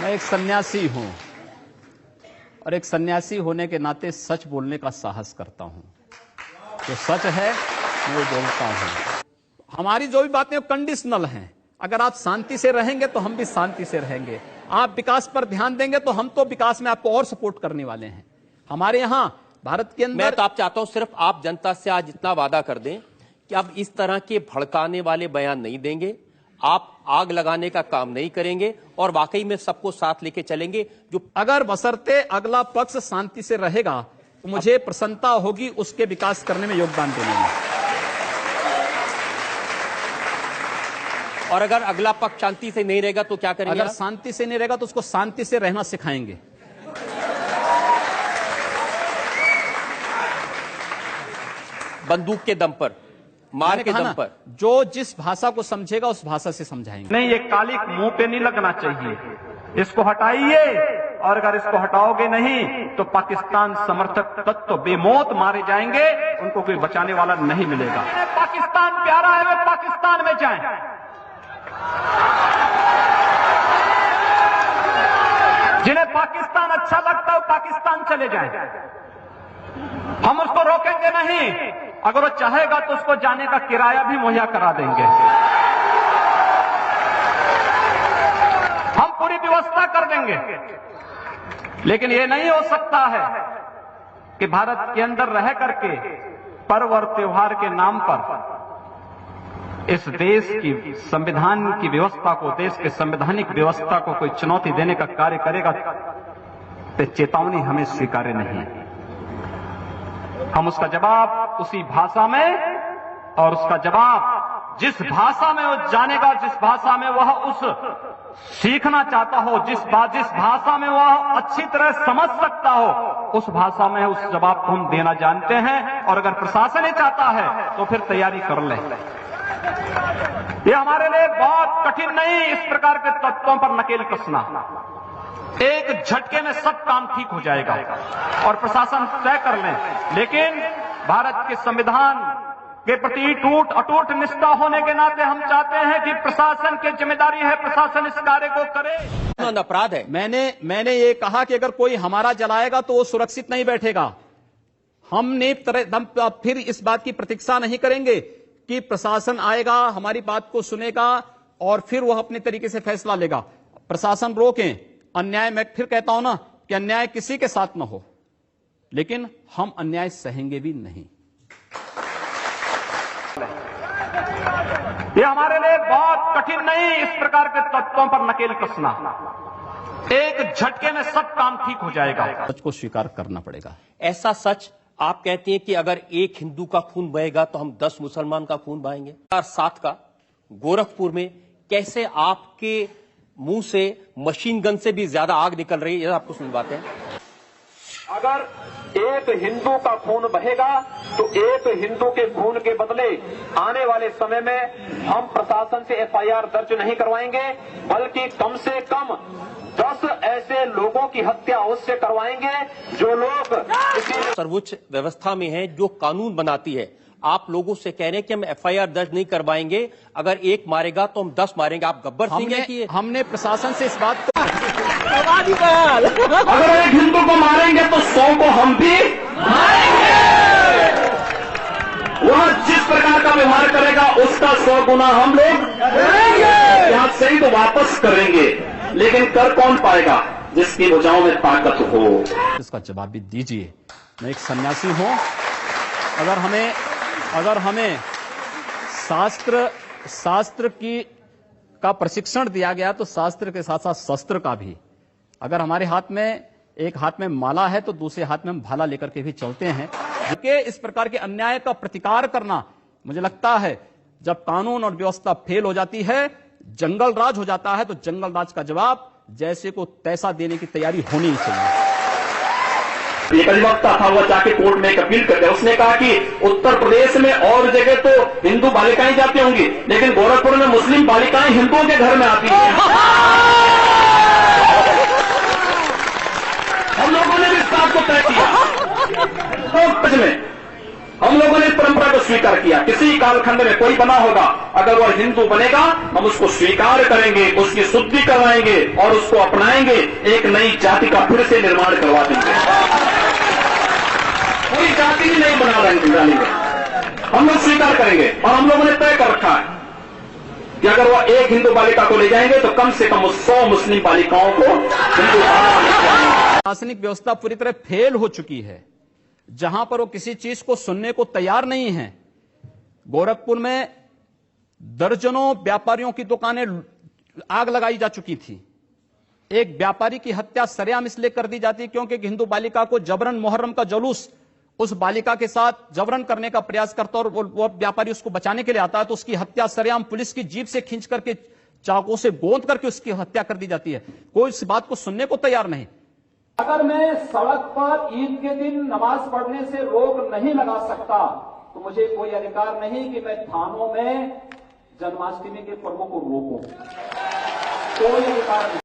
मैं एक सन्यासी हूं और एक सन्यासी होने के नाते सच बोलने का साहस करता हूं। जो सच है मैं वो बोलता हूं। हमारी जो भी बातें कंडीशनल हैं। अगर आप शांति से रहेंगे तो हम भी शांति से रहेंगे। आप विकास पर ध्यान देंगे तो हम तो विकास में आपको और सपोर्ट करने वाले हैं। हमारे यहां भारत के अंदर मैं तो आप चाहता हूं सिर्फ आप जनता से आज इतना वादा कर दें कि अब इस तरह के भड़काने वाले बयान नहीं देंगे, आप आग लगाने का काम नहीं करेंगे और वाकई में सबको साथ लेके चलेंगे। जो अगर बशर्ते अगला पक्ष शांति से रहेगा तो मुझे प्रसन्नता होगी उसके विकास करने में योगदान देने में। और अगर अगला पक्ष शांति से नहीं रहेगा तो क्या करेंगे? अगर शांति से नहीं रहेगा तो उसको शांति से रहना सिखाएंगे। बंदूक के दम पर, मार के दम पर। जो जिस भाषा को समझेगा उस भाषा से समझाएंगे। नहीं, ये कालिक मुंह पे नहीं लगना चाहिए। इसको हटाइए, और अगर इसको हटाओगे नहीं तो पाकिस्तान समर्थक तत्व बेमौत मारे जाएंगे, उनको कोई बचाने वाला नहीं मिलेगा। पाकिस्तान प्यारा है, वे पाकिस्तान में जाएं। जिन्हें पाकिस्तान अच्छा लगता है वो पाकिस्तान चले जाएं। हम उसको रोकेंगे नहीं। अगर वो चाहेगा तो उसको जाने का किराया भी मुहैया करा देंगे। हम पूरी व्यवस्था कर देंगे। लेकिन ये नहीं हो सकता है कि भारत के अंदर रह करके पर्व और त्योहार के नाम पर इस देश की संविधान की व्यवस्था को, देश के संवैधानिक व्यवस्था को कोई चुनौती देने का कार्य करेगा तो चेतावनी हमें स्वीकार्य नहीं है। हम उसका जवाब उसी भाषा में, और उसका जवाब जिस भाषा में वो जानेगा, जिस भाषा में वह उस सीखना चाहता हो, जिस भाषा में वह अच्छी तरह समझ सकता हो, उस भाषा में उस जवाब को हम देना जानते हैं। और अगर प्रशासन ही चाहता है तो फिर तैयारी कर ले। ये हमारे लिए बहुत कठिन नहीं, इस प्रकार के तत्वों पर नकेल कसना। एक झटके में सब काम ठीक हो जाएगा और प्रशासन तय कर ले। लेकिन भारत के संविधान के प्रति अटूट निष्ठा होने के नाते हम चाहते हैं कि प्रशासन की जिम्मेदारी है, प्रशासन इस कार्य को करे। अपराध है। मैंने ये कहा कि अगर कोई हमारा जलाएगा तो वो सुरक्षित नहीं बैठेगा। हम फिर इस बात की प्रतीक्षा नहीं करेंगे कि प्रशासन आएगा, हमारी बात को सुनेगा और फिर वह अपने तरीके से फैसला लेगा। प्रशासन रोकें अन्याय। मैं फिर कहता हूं ना कि अन्याय किसी के साथ न हो, लेकिन हम अन्याय सहेंगे भी नहीं। ये हमारे लिए बहुत कठिन नहीं, इस प्रकार के तत्वों पर नकेल कसना। एक झटके में सब काम ठीक हो जाएगा। सच को स्वीकार करना पड़ेगा। ऐसा सच आप कहते हैं कि अगर एक हिंदू का खून बहेगा तो हम 10 मुसलमान का खून बहाएंगे। 2007 का गोरखपुर में कैसे आपके मुंह से मशीन गन से भी ज्यादा आग निकल रही है, आपको सुनवाते हैं। अगर एक हिंदू का खून बहेगा तो एक हिंदू के खून के बदले आने वाले समय में हम प्रशासन से एफआईआर दर्ज नहीं करवाएंगे, बल्कि कम से कम 10 ऐसे लोगों की हत्या उससे करवाएंगे जो लोग सर्वोच्च व्यवस्था में है, जो कानून बनाती है। आप लोगों से कह रहे हैं कि हम एफआईआर दर्ज नहीं करवाएंगे, अगर एक मारेगा तो हम 10 मारेंगे। आप गब्बर सिंह हैं कि हमने प्रशासन से इस बात को अगर एक हिंदू को मारेंगे तो 100 को हम भी मारेंगे। वह जिस प्रकार का व्यवहार करेगा उसका 100 गुना हम लोग करेंगे। यहां से ही तो वापस करेंगे, लेकिन कर कौन पाएगा? जिसकी भुजाओं में ताकत हो। इसका जवाब भी दीजिए। मैं एक सन्यासी हूं। अगर हमें शास्त्र का प्रशिक्षण दिया गया तो शास्त्र के साथ साथ शस्त्र का भी। अगर हमारे हाथ में एक हाथ में माला है तो दूसरे हाथ में हम भाला लेकर के भी चलते हैं। कि इस प्रकार के अन्याय का प्रतिकार करना, मुझे लगता है जब कानून और व्यवस्था फेल हो जाती है, जंगल राज हो जाता है, तो जंगल राज का जवाब जैसे को तैसा देने की तैयारी होनी ही चाहिए। एक अधिवक्ता था, वह जाके कोर्ट में एक अपील कर दिया। उसने कहा कि उत्तर प्रदेश में और जगह तो हिंदू बालिकाएं जाती होंगी, लेकिन गोरखपुर में मुस्लिम बालिकाएं हिंदुओं के घर में आती हैं। हम लोगों ने भी इस बात को तय किया। में हम लोगों ने इस परंपरा को स्वीकार किया। किसी कालखंड में कोई बना होगा, अगर वह हिंदू बनेगा हम उसको स्वीकार करेंगे, उसकी शुद्धि करवाएंगे और उसको अपनाएंगे, एक नई जाति का फिर से निर्माण करवा देंगे। कोई जाति ही नहीं बना डालेंगे, हम लोग स्वीकार करेंगे। और हम लोगों ने तय कर रखा है कि अगर वह एक हिंदू बालिका को ले जाएंगे तो कम से कम 100 मुस्लिम बालिकाओं को हिंदू प्रशासनिक व्यवस्था पूरी तरह फेल हो चुकी है, जहां पर वो किसी चीज को सुनने को तैयार नहीं है। गोरखपुर में दर्जनों व्यापारियों की दुकानें आग लगाई जा चुकी थी। एक व्यापारी की हत्या सरेआम इसलिए कर दी जाती क्योंकि हिंदू बालिका को जबरन मुहर्रम का जुलूस उस बालिका के साथ जबरन करने का प्रयास करता और वो व्यापारी उसको बचाने के लिए आता है, तो उसकी हत्या सरेआम पुलिस की जीप से खींच करके चाकू से गोंद करके उसकी हत्या कर दी जाती है। कोई इस बात को सुनने को तैयार नहीं। अगर मैं सड़क पर ईद के दिन नमाज पढ़ने से रोक नहीं लगा सकता तो मुझे कोई अधिकार नहीं कि मैं थानों में जन्माष्टमी के पर्वों को रोकूं। कोई अधिकार नहीं।